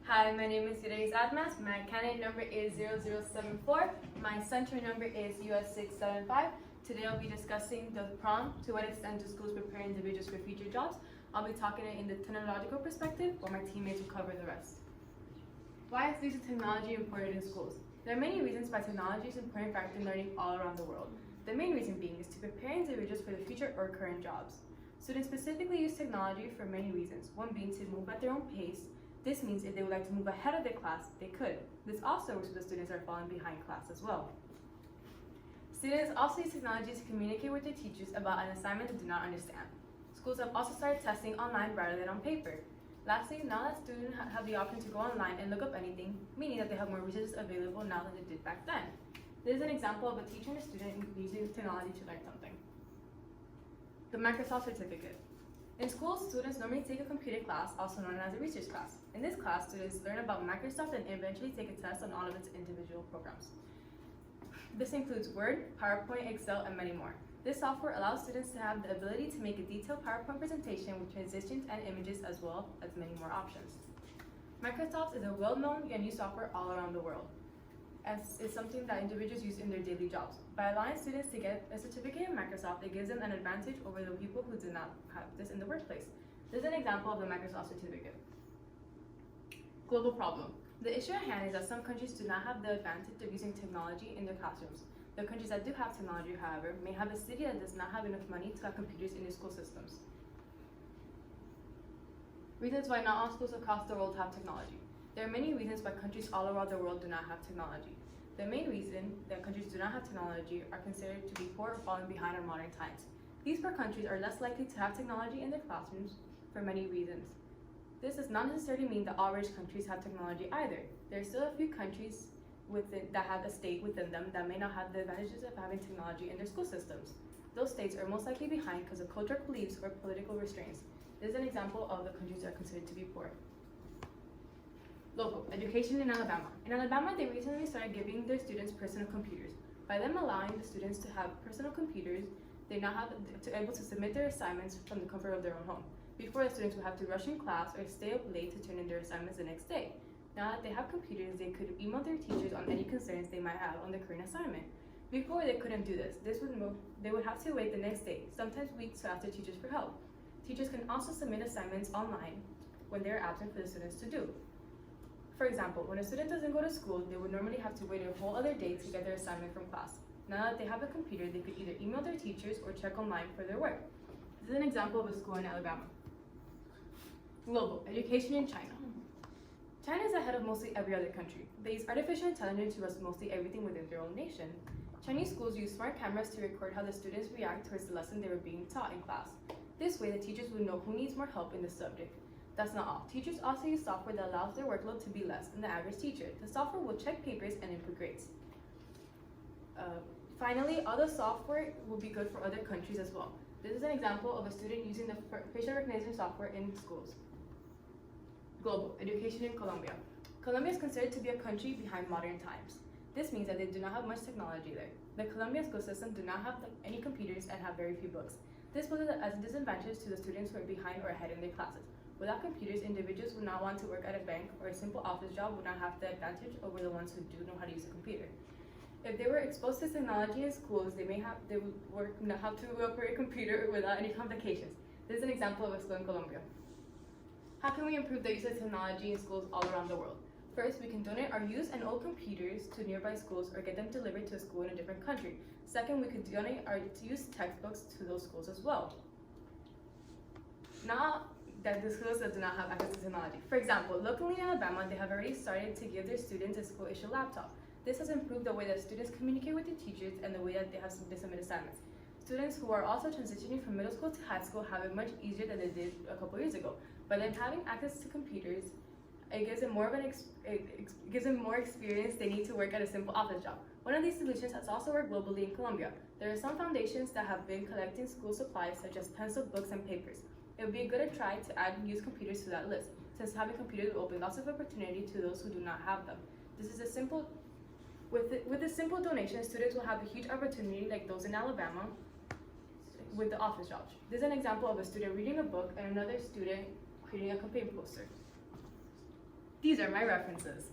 Hi, my name is Yurielys Armas. My candidate number is 0074. My center number is US675. Today I'll be discussing the prompt, to what extent do schools prepare individuals for future jobs. I'll be talking it in the technological perspective, while my teammates will cover the rest. Why is the use of technology important in schools? There are many reasons why technology is an important factor in learning all around the world. The main reason being is to prepare individuals for the future or current jobs. Students specifically use technology for many reasons, one being to move at their own pace. This means if they would like to move ahead of their class, they could. This also works with the students that are falling behind class as well. Students also use technology to communicate with their teachers about an assignment they do not understand. Schools have also started testing online rather than on paper. Lastly, now that students have the option to go online and look up anything, meaning that they have more resources available now than they did back then. This is an example of a teacher and a student using technology to learn something. The Microsoft Certificate. In schools, students normally take a computer class, also known as a research class. In this class, students learn about Microsoft and eventually take a test on all of its individual programs. This includes Word, PowerPoint, Excel, and many more. This software allows students to have the ability to make a detailed PowerPoint presentation with transitions and images as well as many more options. Microsoft is a well-known and used software all around the world, as it's something that individuals use in their daily jobs. By allowing students to get a certificate in Microsoft, it gives them an advantage over the people who do not have this in the workplace. This is an example of the Microsoft certificate. Global problem. The issue at hand is that some countries do not have the advantage of using technology in their classrooms. The countries that do have technology, however, may have a city that does not have enough money to have computers in their school systems. Reasons why not all schools across the world have technology. There are many reasons why countries all around the world do not have technology. The main reason that countries do not have technology are considered to be poor or falling behind in modern times. These poor countries are less likely to have technology in their classrooms for many reasons. This does not necessarily mean that all rich countries have technology either. There are still a few countries that have a state within them that may not have the advantages of having technology in their school systems. Those states are most likely behind because of cultural beliefs or political restraints. This is an example of the countries that are considered to be poor. Local education in Alabama. In Alabama, they recently started giving their students personal computers. By them allowing the students to have personal computers, they now have able to submit their assignments from the comfort of their own home. Before, the students would have to rush in class or stay up late to turn in their assignments the next day. Now that they have computers, they could email their teachers on any concerns they might have on the current assignment. Before, they couldn't do this. They would have to wait the next day, sometimes weeks, to ask their teachers for help. Teachers can also submit assignments online when they are absent for the students to do. For example, when a student doesn't go to school, they would normally have to wait a whole other day to get their assignment from class. Now that they have a computer, they could either email their teachers or check online for their work. This is an example of a school in Alabama. Global education in China. China is ahead of mostly every other country. They use artificial intelligence to run mostly everything within their own nation. Chinese schools use smart cameras to record how the students react towards the lesson they were being taught in class. This way, the teachers would know who needs more help in the subject. That's not all. Teachers also use software that allows their workload to be less than the average teacher. The software will check papers and input grades. Finally, all the software will be good for other countries as well. This is an example of a student using the facial recognition software in schools. Global education in Colombia. Colombia is considered to be a country behind modern times. This means that they do not have much technology there. The Colombian school system do not have any computers and have very few books. This poses as a disadvantage to the students who are behind or ahead in their classes. Without computers, individuals would not want to work at a bank, or a simple office job would not have the advantage over the ones who do know how to use a computer. If they were exposed to technology in schools, they would know how to operate a computer without any complications. This is an example of a school in Colombia. How can we improve the use of technology in schools all around the world? First, we can donate our used and old computers to nearby schools or get them delivered to a school in a different country. Second, we could donate our used textbooks to those schools as well. Now that the schools that do not have access to technology. For example, locally in Alabama, they have already started to give their students a school-issued laptop. This has improved the way that students communicate with their teachers and the way that they submit assignments. Students who are also transitioning from middle school to high school have it much easier than they did a couple years ago. By them having access to computers, it gives them more experience they need to work at a simple office job. One of these solutions has also worked globally in Colombia. There are some foundations that have been collecting school supplies such as pencil, books, and papers. It would be a good try to add used computers to that list, since having computers will open lots of opportunity to those who do not have them. With a simple donation, students will have a huge opportunity like those in Alabama with the office jobs. This is an example of a student reading a book and another student creating a campaign poster. These are my references.